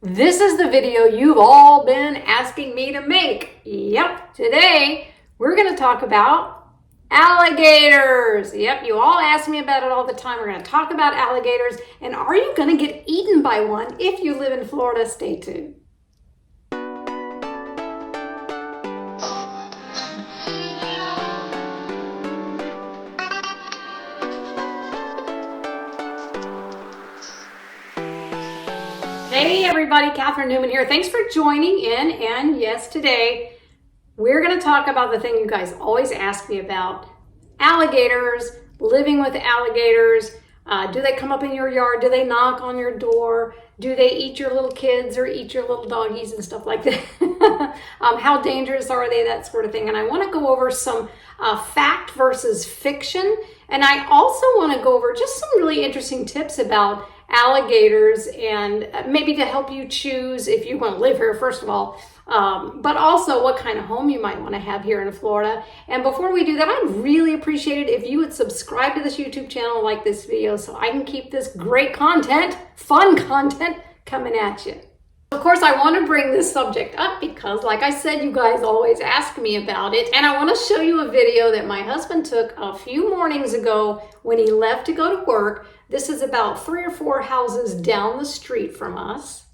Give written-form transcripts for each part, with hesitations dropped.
This is the video you've all been asking me to make. Yep, today we're going to talk about alligators. Yep, you all ask me about it all the time. We're going to talk about alligators, and are you going to get eaten by one if you live in Florida? Stay tuned. Hey everybody, Catherine Newman here. Thanks for joining in. And yes, today we're going to talk about the thing you guys always ask me about: alligators, living with alligators. Do they come up in your yard? Do they knock on your door? Do they eat your little kids or eat your little doggies and stuff like that? How dangerous are they? That sort of thing. And I want to go over some fact versus fiction. And I also want to go over just some really interesting tips about alligators, and maybe to help you choose if you want to live here, first of all, but also what kind of home you might want to have here in Florida. And before we do that, I'd really appreciate it if you would subscribe to this YouTube channel, like this video, so I can keep this great content, fun content, coming at you. Of course, I want to bring this subject up because, like I said, you guys always ask me about it. And I want to show you a video that my husband took a few mornings ago when he left to go to work. This is about 3 or 4 houses down the street from us.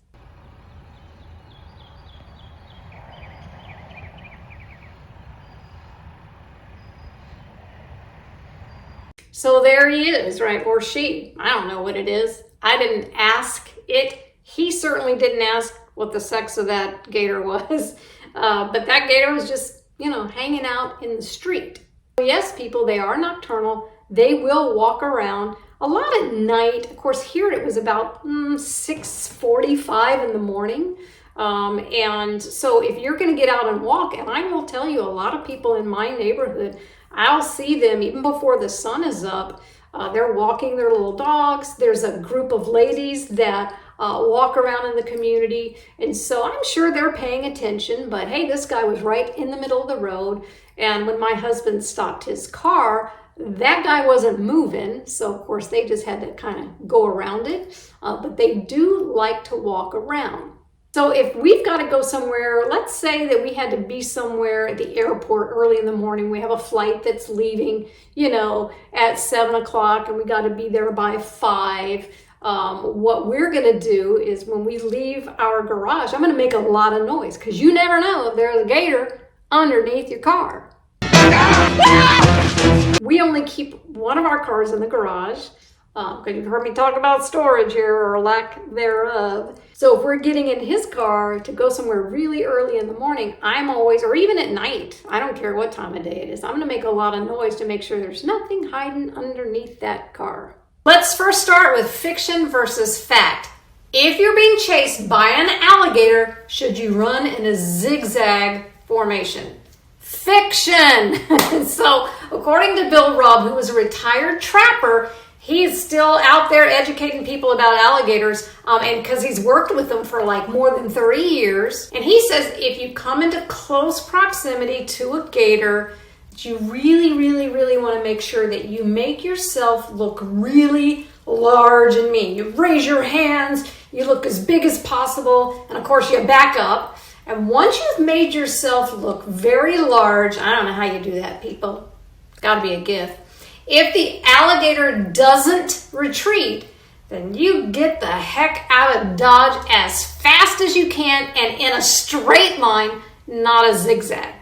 So there he is, right? Or she. I don't know what it is. I didn't ask it. He certainly didn't ask what the sex of that gator was, but that gator was just, hanging out in the street. Yes, people, they are nocturnal. They will walk around a lot at night. Of course, here it was about 6:45 in the morning. And so if you're going to get out and walk, and I will tell you, a lot of people in my neighborhood, I'll see them even before the sun is up. They're walking their little dogs. There's a group of ladies that walk around in the community. And so I'm sure they're paying attention, but hey, this guy was right in the middle of the road. And when my husband stopped his car, that guy wasn't moving. So of course they just had to kind of go around it. But they do like to walk around. So if we've got to go somewhere, let's say that we had to be somewhere at the airport early in the morning. We have a flight that's leaving, at 7 o'clock, and we got to be there by 5. What we're going to do is when we leave our garage, I'm going to make a lot of noise because you never know if there's a gator underneath your car. We only keep one of our cars in the garage. Because you've heard me talk about storage here, or lack thereof. So if we're getting in his car to go somewhere really early in the morning, I'm always, or even at night, I don't care what time of day it is, I'm going to make a lot of noise to make sure there's nothing hiding underneath that car. Let's first start with fiction versus fact. If you're being chased by an alligator, should you run in a zigzag formation? Fiction! So according to Bill Rubb, who was a retired trapper, he's still out there educating people about alligators, and because he's worked with them for like more than 30 years. And he says if you come into close proximity to a gator, you really, really, really want to make sure that you make yourself look really large and mean. You raise your hands, you look as big as possible, and of course you back up. And once you've made yourself look very large, I don't know how you do that, people. It's got to be a gift. If the alligator doesn't retreat, then you get the heck out of Dodge as fast as you can and in a straight line, not a zigzag.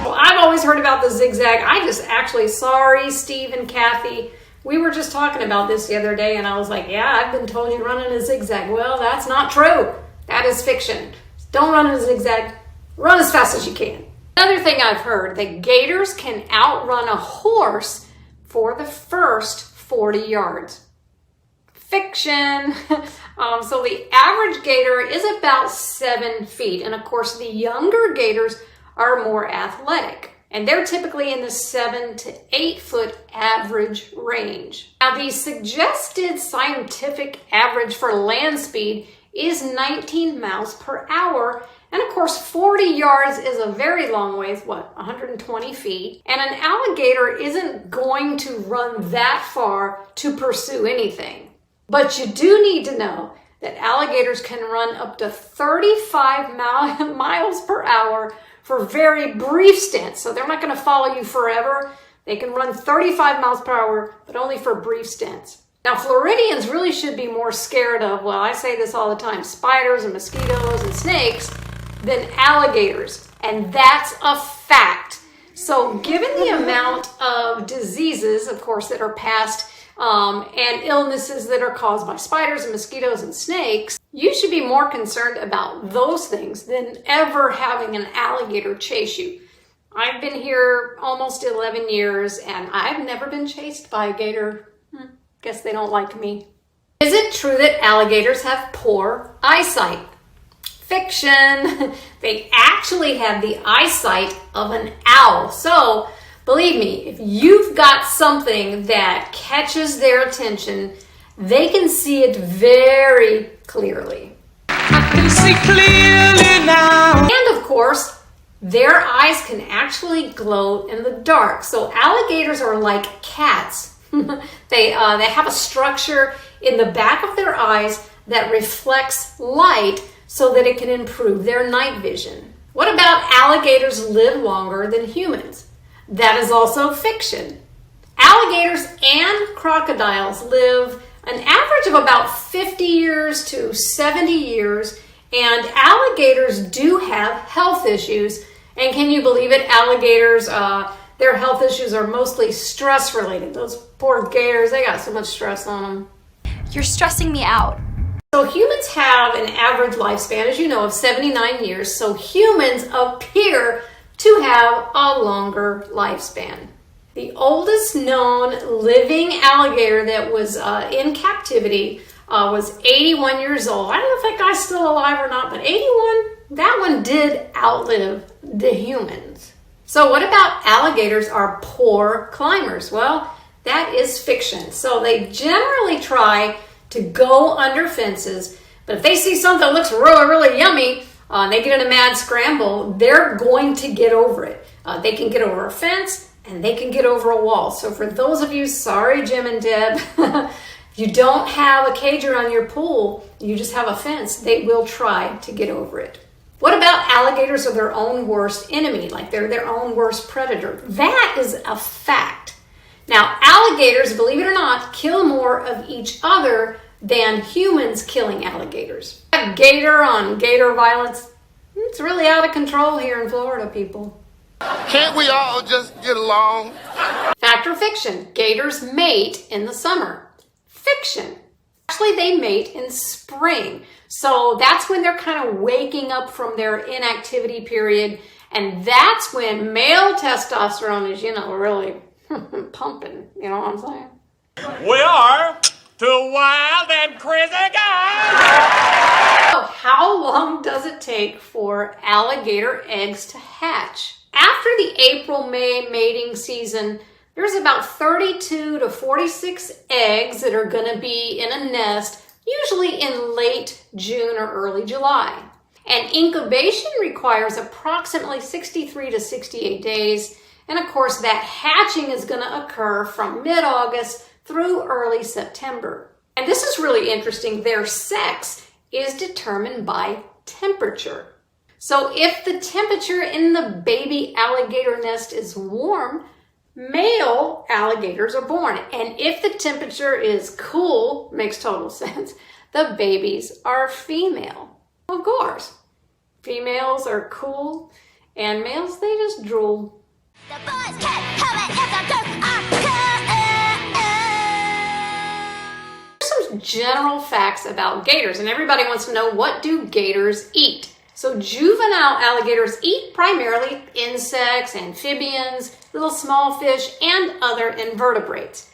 Well, I've always heard about the zigzag. Sorry, Steve and Kathy. We were just talking about this the other day, and I was like, yeah, I've been told you run in a zigzag. Well, that's not true. That is fiction. Don't run in a zigzag. Run as fast as you can. Another thing I've heard, that gators can outrun a horse for the first 40 yards. Fiction. So the average gator is about 7 feet. And of course, the younger gators are more athletic. And they're typically in the 7 to 8 foot average range. Now, the suggested scientific average for land speed is 19 miles per hour. And of course, 40 yards is a very long ways, 120 feet. And an alligator isn't going to run that far to pursue anything. But you do need to know that alligators can run up to 35 miles per hour for very brief stints. So they're not going to follow you forever. They can run 35 miles per hour, but only for brief stints. Now, Floridians really should be more scared of, well, I say this all the time, spiders and mosquitoes and snakes than alligators. And that's a fact. So given the amount of diseases, of course, that are passed and illnesses that are caused by spiders and mosquitoes and snakes, you should be more concerned about those things than ever having an alligator chase you. I've been here almost 11 years and I've never been chased by a gator. Guess they don't like me. Is it true that alligators have poor eyesight? Fiction. They actually have the eyesight of an owl. So, believe me, if you've got something that catches their attention, they can see it very clearly. I can see clearly now. And of course, their eyes can actually glow in the dark. So alligators are like cats. They have a structure in the back of their eyes that reflects light so that it can improve their night vision. What about alligators live longer than humans? That is also fiction. Alligators and crocodiles live an average of about 50 years to 70 years, and alligators do have health issues. And can you believe it? Alligators, their health issues are mostly stress related. Those poor gators, they got so much stress on them. You're stressing me out. So humans have an average lifespan, as you know, of 79 years. So humans appear to have a longer lifespan. The oldest known living alligator that was in captivity was 81 years old. I don't know if that guy's still alive or not, but 81, that one did outlive the humans. So what about alligators are poor climbers? Well, that is fiction. So they generally try to go under fences, but if they see something that looks really, really yummy, and they get in a mad scramble, they're going to get over it. They can get over a fence and they can get over a wall. So for those of you, sorry Jim and Deb, if you don't have a cage around your pool, you just have a fence, they will try to get over it. What about alligators are their own worst enemy, like they're their own worst predator? That is a fact. Now, alligators, believe it or not, kill more of each other than humans killing alligators. That gator on gator violence, it's really out of control here in Florida, people. Can't we all just get along? Fact or fiction? Gators mate in the summer. Fiction. Actually, they mate in spring. So that's when they're kind of waking up from their inactivity period. And that's when male testosterone is, really pumping. You know what I'm saying? We are two wild and crazy guys. So how long does it take for alligator eggs to hatch? After the April-May mating season, there's about 32 to 46 eggs that are going to be in a nest, usually in late June or early July. And incubation requires approximately 63 to 68 days. And of course, that hatching is going to occur from mid-August through early September. And this is really interesting. Their sex is determined by temperature. So if the temperature in the baby alligator nest is warm, male alligators are born. And if the temperature is cool, makes total sense, the babies are female. Of course, females are cool and males, they just drool. The boys can't help it if the girls are There's some general facts about gators, and everybody wants to know, what do gators eat? So juvenile alligators eat primarily insects, amphibians, little small fish, and other invertebrates.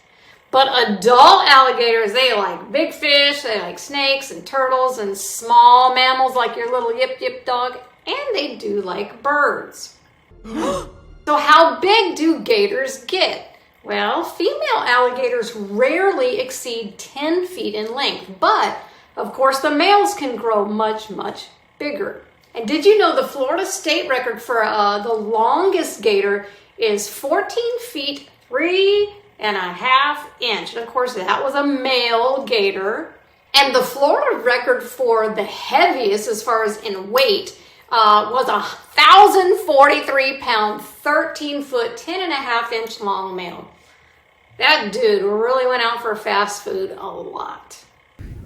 But adult alligators, they like big fish, they like snakes and turtles and small mammals like your little yip yip dog, and they do like birds. So how big do gators get? Well, female alligators rarely exceed 10 feet in length, but Of course, the males can grow much, much bigger. And did you know the Florida state record for the longest gator is 14 feet, 3.5 inches. And of course, that was a male gator. And the Florida record for the heaviest, as far as in weight, was 1,043 pound, 13 foot, 10.5 inch long male. That dude really went out for fast food a lot.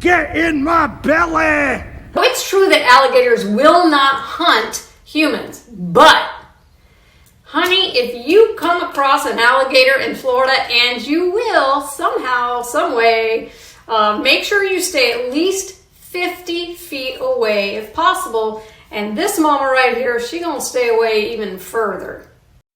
Get in my belly! It's true that alligators will not hunt humans, but honey, if you come across an alligator in Florida, and you will somehow, some way, make sure you stay at least 50 feet away if possible. And this mama right here, she gonna stay away even further.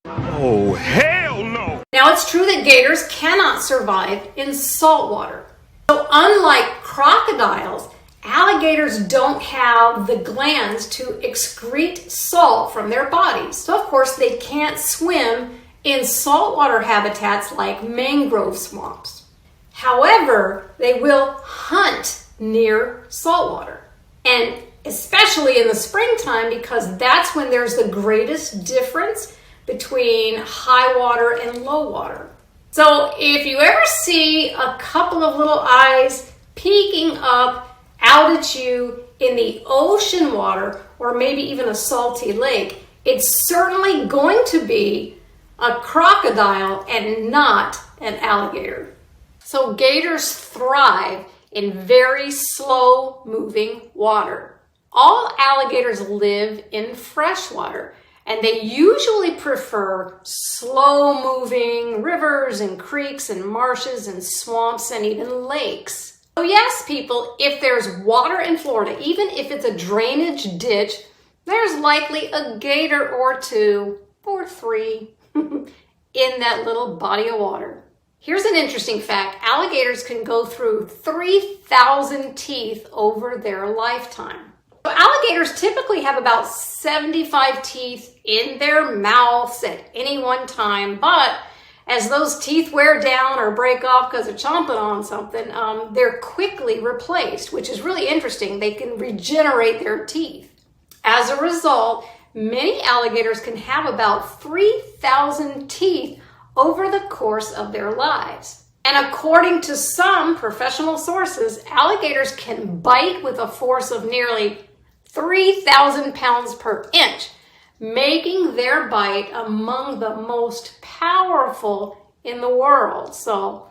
Oh, hell no! Now, it's true that gators cannot survive in salt water. So unlike crocodiles, alligators don't have the glands to excrete salt from their bodies. So of course they can't swim in saltwater habitats like mangrove swamps. However, they will hunt near saltwater. And especially in the springtime, because that's when there's the greatest difference between high water and low water. So if you ever see a couple of little eyes peeking up out at you in the ocean water, or maybe even a salty lake, it's certainly going to be a crocodile and not an alligator. So gators thrive in very slow moving water. All alligators live in fresh water, and they usually prefer slow-moving rivers and creeks and marshes and swamps and even lakes. So yes, people, if there's water in Florida, even if it's a drainage ditch, there's likely a gator or two or three in that little body of water. Here's an interesting fact. Alligators can go through 3,000 teeth over their lifetime. Alligators typically have about 75 teeth in their mouths at any one time, but as those teeth wear down or break off because they're chomping on something, they're quickly replaced, which is really interesting. They can regenerate their teeth. As a result, many alligators can have about 3,000 teeth over the course of their lives. And according to some professional sources, alligators can bite with a force of nearly 3,000 pounds per inch, making their bite among the most powerful in the world. So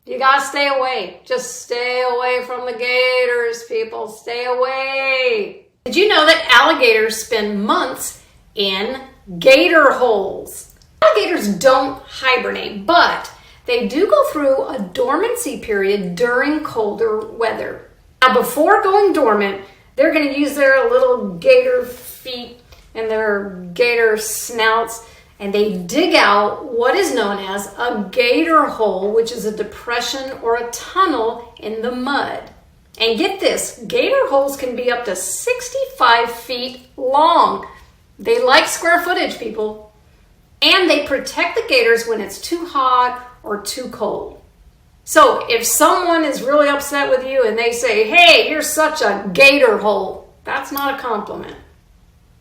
you gotta stay away. Just stay away from the gators, people. Stay away. Did you know that alligators spend months in gator holes? Alligators don't hibernate, but they do go through a dormancy period during colder weather. Now, before going dormant, they're going to use their little gator feet and their gator snouts, and they dig out what is known as a gator hole, which is a depression or a tunnel in the mud. And get this, gator holes can be up to 65 feet long. They like square footage, people. And they protect the gators when it's too hot or too cold. So if someone is really upset with you and they say, hey, you're such a gator hole, that's not a compliment.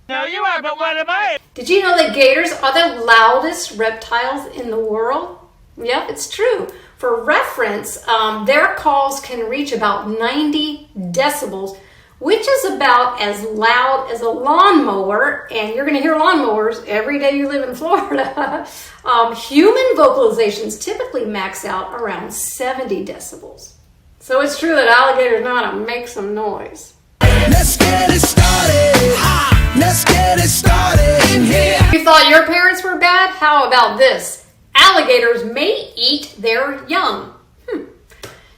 No, you are, but what am I? Did you know that gators are the loudest reptiles in the world? Yep, it's true. For reference, their calls can reach about 90 decibels, which is about as loud as a lawnmower, and you're going to hear lawnmowers every day you live in Florida. Human vocalizations typically max out around 70 decibels. So it's true that alligators know how to make some noise. Let's get it started. Let's get it started in here. You thought your parents were bad? How about this? Alligators may eat their young.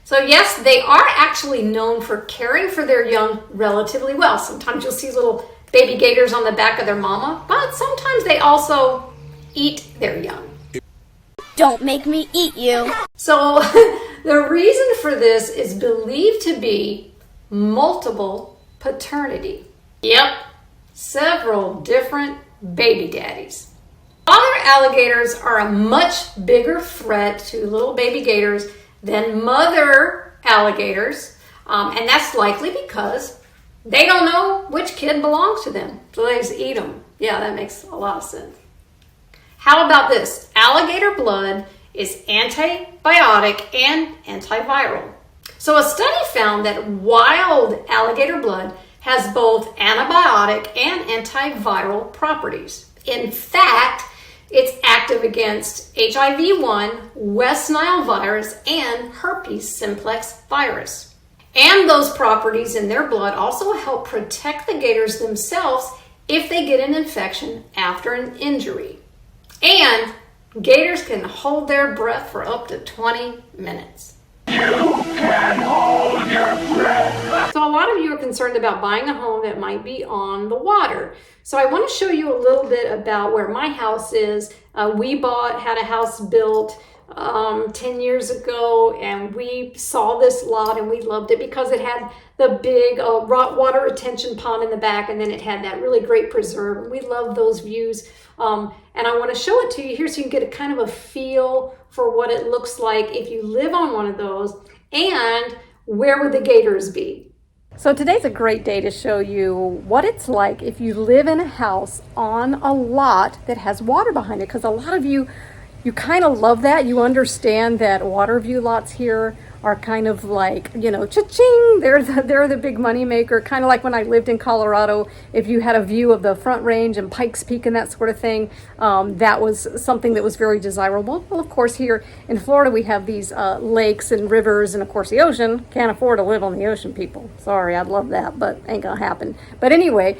So yes, they are actually known for caring for their young relatively well. Sometimes you'll see little baby gators on the back of their mama, but sometimes they also eat their young. Don't make me eat you. So the reason for this is believed to be multiple paternity. Yep, several different baby daddies. Father alligators are a much bigger threat to little baby gators than mother alligators. And that's likely because they don't know which kid belongs to them, so they just eat them. Yeah, that makes a lot of sense. How about this? Alligator blood is antibiotic and antiviral. So a study found that wild alligator blood has both antibiotic and antiviral properties. In fact, it's active against HIV-1, West Nile virus, and herpes simplex virus. And those properties in their blood also help protect the gators themselves if they get an infection after an injury. And gators can hold their breath for up to 20 minutes. Can hold your breath. So a lot of you are concerned about buying a home that might be on the water. So I want to show you a little bit about where my house is. We had a house built 10 years ago, and we saw this lot and we loved it because it had the big water retention pond in the back, and then it had that really great preserve. We love those views. And I want to show it to you here so you can get a kind of a feel for what it looks like if you live on one of those, and where would the gators be. So today's a great day to show you what it's like if you live in a house on a lot that has water behind it, because a lot of you kind of love that. You understand that water view lots here are kind of like, you know, cha-ching, they're the big money maker, kind of like when I lived in Colorado. If you had a view of the Front Range and Pikes Peak and that sort of thing, that was something that was very desirable. Well, of course, here in Florida, we have these lakes and rivers and, of course, the ocean. Can't afford to live on the ocean, people. Sorry, I'd love that, but ain't gonna happen. But anyway,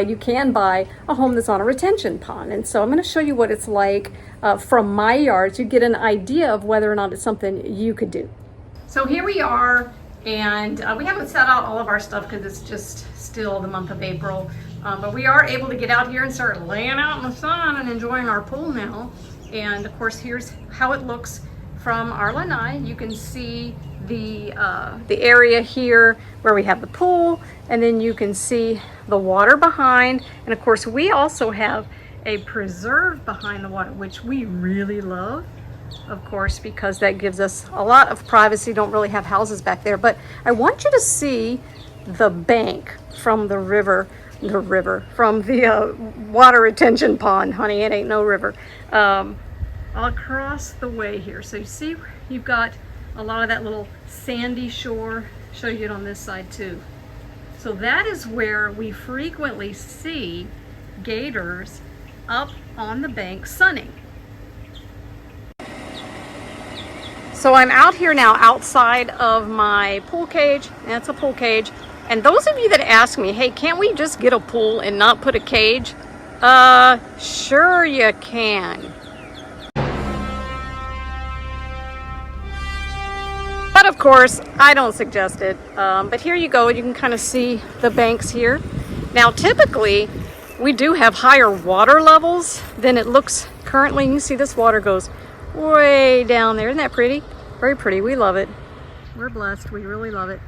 you can buy a home that's on a retention pond. And so I'm gonna show you what it's like from my yard to get an idea of whether or not it's something you could do. So here we are, and we haven't set out all of our stuff because it's just still the month of April, but we are able to get out here and start laying out in the sun and enjoying our pool now. And of course, here's how it looks from our lanai. You can see the area here where we have the pool, and then you can see the water behind. And of course, we also have a preserve behind the water, which we really love, of course, because that gives us a lot of privacy. Don't really have houses back there, but I want you to see the bank from the river, from the water retention pond. Honey, it ain't no river. Across the way here. So you see, you've got a lot of that little sandy shore. Show you it on this side too. So that is where we frequently see gators up on the bank sunning. So I'm out here now outside of my pool cage. That's a pool cage. And those of you that ask me, hey, can't we just get a pool and not put a cage? Sure you can. But of course, I don't suggest it. But here you go. You can kind of see the banks here. Now, typically, we do have higher water levels than it looks currently. You can see this water goes way down there. Isn't that pretty? Very pretty. We love it. We're blessed. We really love it.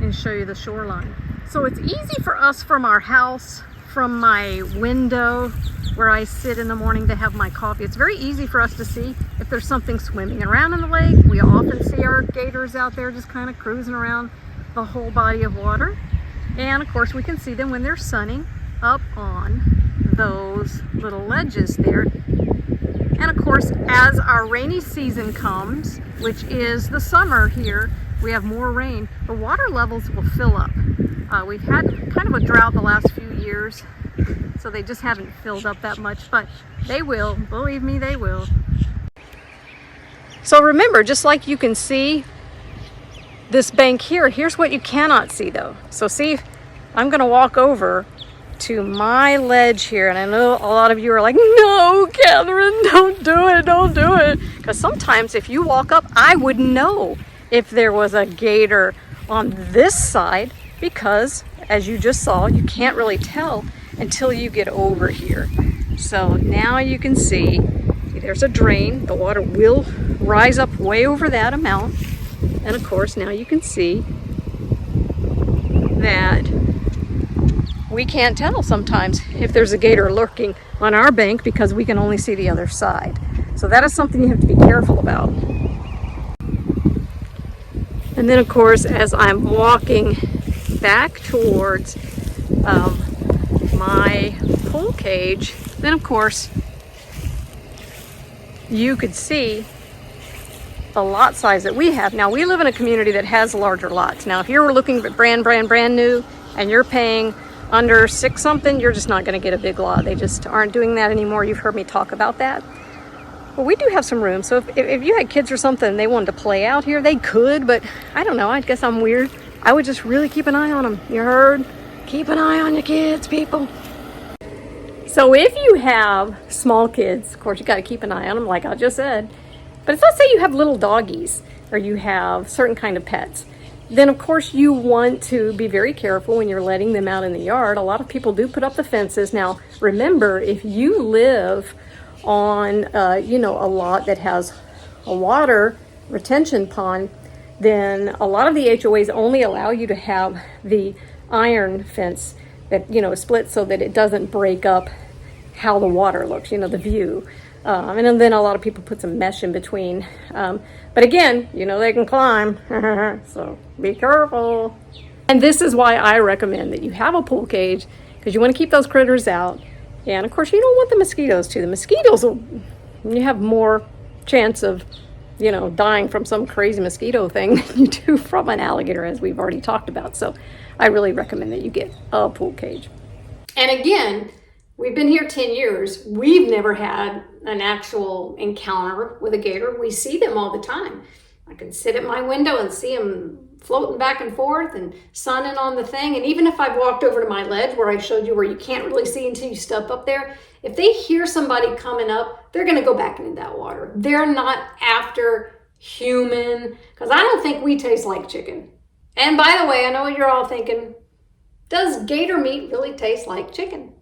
And show you the shoreline. So it's easy for us from our house, from my window where I sit in the morning to have my coffee. It's very easy for us to see if there's something swimming around in the lake. We often see our gators out there just kind of cruising around the whole body of water. And of course, we can see them when they're sunning up on those little ledges there. And of course, as our rainy season comes, which is the summer here, we have more rain, the water levels will fill up. We've had kind of a drought the last few years, so they just haven't filled up that much, but they will, believe me, they will. So remember, just like you can see this bank here, here's what you cannot see though. So see, I'm gonna walk over to my ledge here, and I know a lot of you are like, no, Catherine, don't do it, don't do it. Because sometimes if you walk up, I would know if there was a gator on this side, because as you just saw, you can't really tell until you get over here. So now you can see there's a drain. The water will rise up way over that amount. And of course, now you can see that we can't tell sometimes if there's a gator lurking on our bank because we can only see the other side. So that is something you have to be careful about. And then of course, as I'm walking back towards my pool cage, then of course you could see the lot size that we have. Now we live in a community that has larger lots. Now if you're looking at brand new and you're paying under $6 something, you're just not going to get a big lot. They just aren't doing that anymore. You've heard me talk about that. But we do have some room. So if you had kids or something and they wanted to play out here, they could, but I don't know, I guess I'm weird. I would just really keep an eye on them. You heard? Keep an eye on your kids, people. So if you have small kids, of course you got to keep an eye on them like I just said. But let's say you have little doggies or you have certain kind of pets. Then of course you want to be very careful when you're letting them out in the yard. A lot of people do put up the fences. Now remember, if you live on a lot that has a water retention pond, then a lot of the HOAs only allow you to have the iron fence that is split so that it doesn't break up how the water looks, the view. And then a lot of people put some mesh in between. But again, they can climb, so be careful. And this is why I recommend that you have a pool cage, because you want to keep those critters out. And of course, you don't want the mosquitoes too. The mosquitoes, you have more chance of, dying from some crazy mosquito thing than you do from an alligator, as we've already talked about. So I really recommend that you get a pool cage. And again, we've been here 10 years. We've never had an actual encounter with a gator. We see them all the time. I can sit at my window and see them floating back and forth and sunning on the thing. And even if I've walked over to my ledge where I showed you where you can't really see until you step up there, if they hear somebody coming up, they're going to go back into that water. They're not after human, because I don't think we taste like chicken. And by the way, I know what you're all thinking, does gator meat really taste like chicken?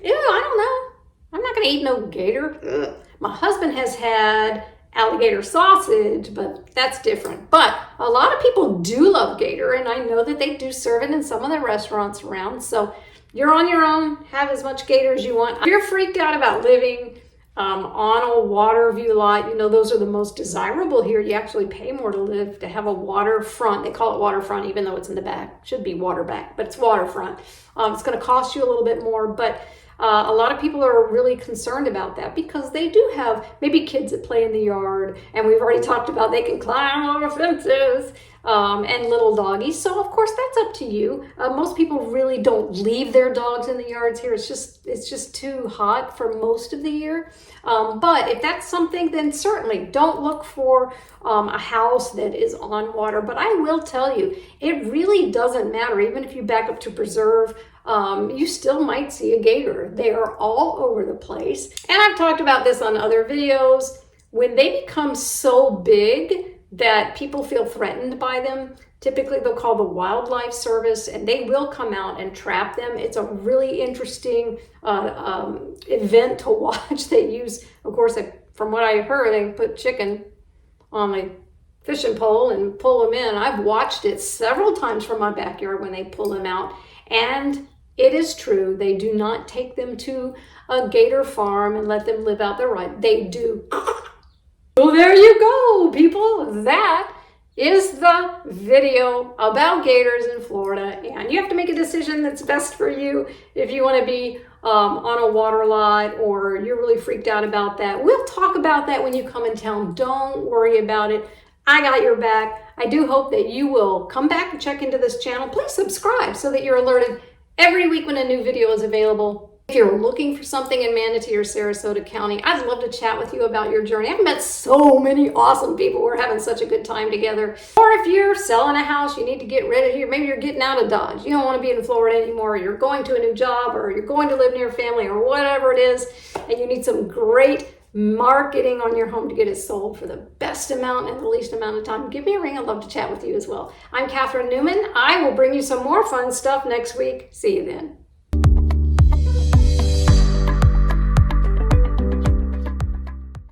Ew, I don't know. I'm not going to eat no gator. Ugh. My husband has had alligator sausage, but that's different. But a lot of people do love gator, and I know that they do serve it in some of the restaurants around. So you're on your own. Have as much gator as you want. If you're freaked out about living on a water view lot, those are the most desirable here. You actually pay more to live, to have a waterfront. They call it waterfront, even though it's in the back. It should be water back, but it's waterfront. It's going to cost you a little bit more, but a lot of people are really concerned about that because they do have maybe kids that play in the yard, and we've already talked about they can climb over fences, and little doggies. So of course that's up to you. Most people really don't leave their dogs in the yards here. It's just too hot for most of the year. But if that's something, then certainly don't look for a house that is on water. But I will tell you, it really doesn't matter. Even if you back up to preserve, you still might see a gator. They are all over the place. And I've talked about this on other videos. When they become so big that people feel threatened by them, typically they'll call the wildlife service and they will come out and trap them. It's a really interesting event to watch. They use, of course, from what I heard, they put chicken on a fishing pole and pull them in. I've watched it several times from my backyard when they pull them out. And it is true, they do not take them to a gator farm and let them live out their right. They do. Well, there you go, people. That is the video about gators in Florida. And you have to make a decision that's best for you if you want to be on a water lot or you're really freaked out about that. We'll talk about that when you come in town. Don't worry about it. I got your back. I do hope that you will come back and check into this channel. Please subscribe so that you're alerted every week when a new video is available. If you're looking for something in Manatee or Sarasota County, I'd love to chat with you about your journey. I've met so many awesome people. We're having such a good time together. Or if you're selling a house, you need to get rid of here. Maybe you're getting out of Dodge. You don't want to be in Florida anymore. Or you're going to a new job, or you're going to live near family, or whatever it is, and you need some great marketing on your home to get it sold for the best amount and the least amount of time, give me a ring. I'd love to chat with you as well. I'm Catherine Newman. I will bring you some more fun stuff next week. See you then.